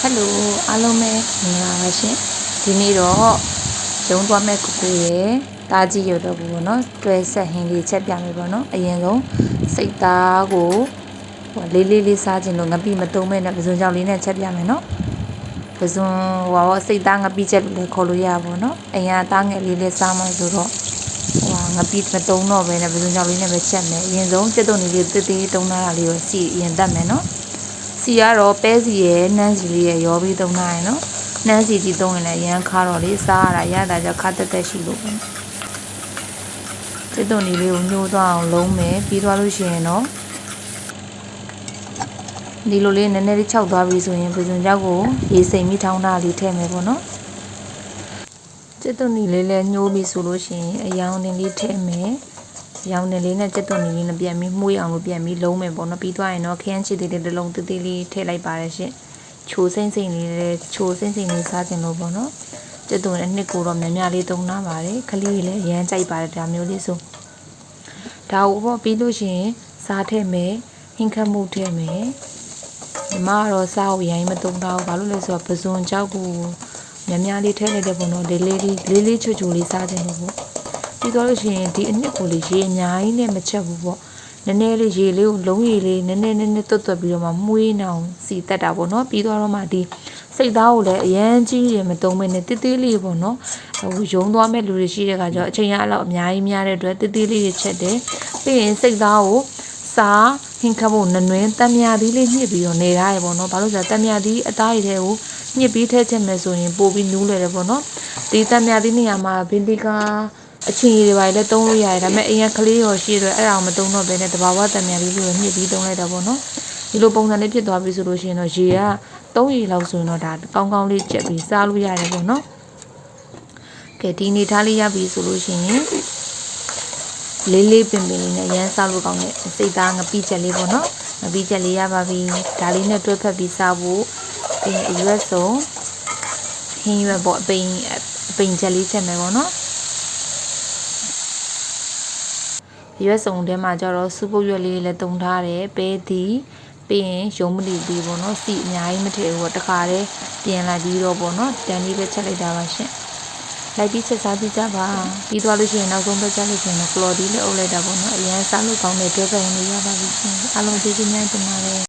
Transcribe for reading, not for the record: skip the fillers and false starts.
Hello အားလုံးပဲမင်္ဂလာပါရှင်ဒီနေ့တော့ဂျုံသွားမဲ့ကိုရဲ့တားကြီးရတော့ဘူးပေါ့နော်တွဲဆက်ဟင်းလေးချက်ပြမယ်ပေါ့နော်အရင်ဆုံးစိတ်သားကိုလေးစားခြင်းလို့ငပိမတုံးမဲ့နဲ့ပဇွန်ကြောင်လေးနဲ့ချက်ပြမယ်နော်ပဇွန်စိတ်သားငပိချက်လို့လည်းခေါ်လို့ရပါဘောနော်အရင်သားငယ်လေးစားမှဆိုတော့ငပိမတုံးတော့ပဲနဲ့ပဇွန်ကြောင်လေးနဲ့ပဲချက်မယ်အရင်ဆုံးတက်တုံလေးတေးသေးတုံးထားတာလေးကိုစီအရင်တတ်မယ်နော်စီကတော့ပဲစီရဲ့နှမ်းစီလေးရဲ့ရောပြီးသုံးထားရယ်နော်နှမ်းစီကြီးသုံးရင်လည်းရမ်းခါတော့လေစားရတာရတာကြောင့်ခါတက်တက်ရှိလို့ပဲစစ်သွန်လေးကိုညှိုးသွားအောင်လုံးမယ်ပြီးသွားလို့ရှိရင်တော့ဒီလိုလေးနည်းနည်းလေးခြောက်သွားပြီဆိုရင်ပဇွန်ကြောက်ကိုရေစိမ်ပြီးထောင်းထားလေးထည့်မယ်ပေါ့နော်စစ်သွန်လေးလည်းညှိုးပြီးဆိုလို့ရှိရင်အယောင်တင်လေးထည့်မယ်ရောင်နယ်လေးနဲ့ကြက်သွန်လေးနဲ့ပြန်ပြီးမှုအောင်လို့ပြန်ပြီးလုံးမယ်ပေါ့နော်ပြီးသွားရင်တော့ခရမ်းချစ်သေးတစ်လုံးသေးသေးလေးထည့်လိုက်ပါတယ်ရှင်ချိုစိမ့်လေးစားခြင်းလို့ပေါ့နော်ကြက်သွန်နဲ့နှစ်ကိုတော့များလေးသုံးထားပါတယ်ခလေးလည်းရမ်းကြိုက်ပါတယ်ဒါမျိုးလေးဆိုဒါကိုပေါ့ပြီးလို့ရှိရင်စားထည့်မယ်ဟင်းခတ်မှုထည့်မယ်ဒီမှာတော့စားကိုရိုင်းမသုံးတော့ဘာလို့လဲဆိုတော့ပဇွန်ကြောက်ကိုများလေးထည့်လိုက်တဲ့ပေါ့နော်လေးချိုလေးစားခြင်းလို့ပေါ့ပြီးတော့လို့ရှိရင်ဒီအနှစ်ကိုလေရေအများကြီးနဲ့မချက်ဘူးပေါ့နည်းနည်းလေးရေလေးကိုလုံးရေလေးနည်းနည်းတွတ်ပြီးတော့မှမှုေးနောင်စီတက်တာပေါ့နော်ပြီးတော့မှဒီစိတ်သားကိုလည်းအရန်ကြီးရမတုံးမနဲ့တေးလေးပေါ့နော်ရုံသွားမဲ့လူတွေရှိတဲ့ခါကျတော့အချိန်ရအောင်အများကြီးများတဲ့အတွက်တေးလေးတွေချက်တယ်ပြီးရင်စိတ်သားကိုစားဟင်းခတ်ဖို့နွင်းတမ်းမြသီးလေးညှစ်ပြီးတော့နေရတယ်ပေါ့နော်ဘာလို့ဆိုတော့တမ်းမြသီးအသားရည်တွေကိုညှစ်ပြီးထည့်ချက်မယ်ဆိုရင်ပိုပြီးနူးလေတယ်ပေါ့နော်ဒီတမ်းမြသီးနေရာမှာဗင်တီကာအချင်းကြီးတွေပါလေတုံးလို့ရတယ်ဒါပေမဲ့အရင်ကလေးရောရှိတယ်အဲ့ဒါမတုံးတော့ဘဲနဲ့တဘာဝတံမြလေးကိုညှစ်ပြီးတုံးလိုက်တာပေါ့နော်ဒီလိုပုံစံလေးဖြစ်သွားပြီဆိုလို့ရှိရင်တော့ရေက3ရေလောက်ဆိုရင်တော့ဒါကောင်းလေးချက်ပြီးစားလို့ရတယ်ပေါ့နော်ကဲဒီနေထားလေးရပြီဆိုလို့ရှိရင်လေးပင်လေးနဲ့ရမ်းစားလို့ကောင်းတဲ့စိတ်သားငပိချက်လေးပေါ့နော်ငပိချက်လေးရပါပြီဒါလေးနဲ့တွဲဖက်ပြီးစားဖို့ပြီးအရွက်ဆုံးဟင်းရွက်ပေါ့အပိန်ချက်လေးချက်မယ်ပေါ့နော်ရွက်စုံထဲမှာကျတော့စူပုတ်ရွက်လေးလည်းတုံထားတယ်ပဲတီပြီးရင်ရုံးမလီပြီးပေါ့နော်စီအများကြီးမထည့်ဘူးပေါ့တခါတည်းပြင်လိုက်ပြီးတော့ပေါ့နော်တန်လေးပဲချက်လိုက်တာပါရှင်လိုက်ပြီးချက်စားကြည့်ကြပါပြီးသွားလို့ရှိရင်နောက်ဆုံးပဲချက်လို့ရှိရင်တော့ကလော်ဒီလေးအုပ်လိုက်တာပေါ့နော်အရင်စားလို့ကောင်းတဲ့တွဲပိုင်လေးရပါပြီရှင်အားလုံးကျေးဇူးများတင်ပါတယ်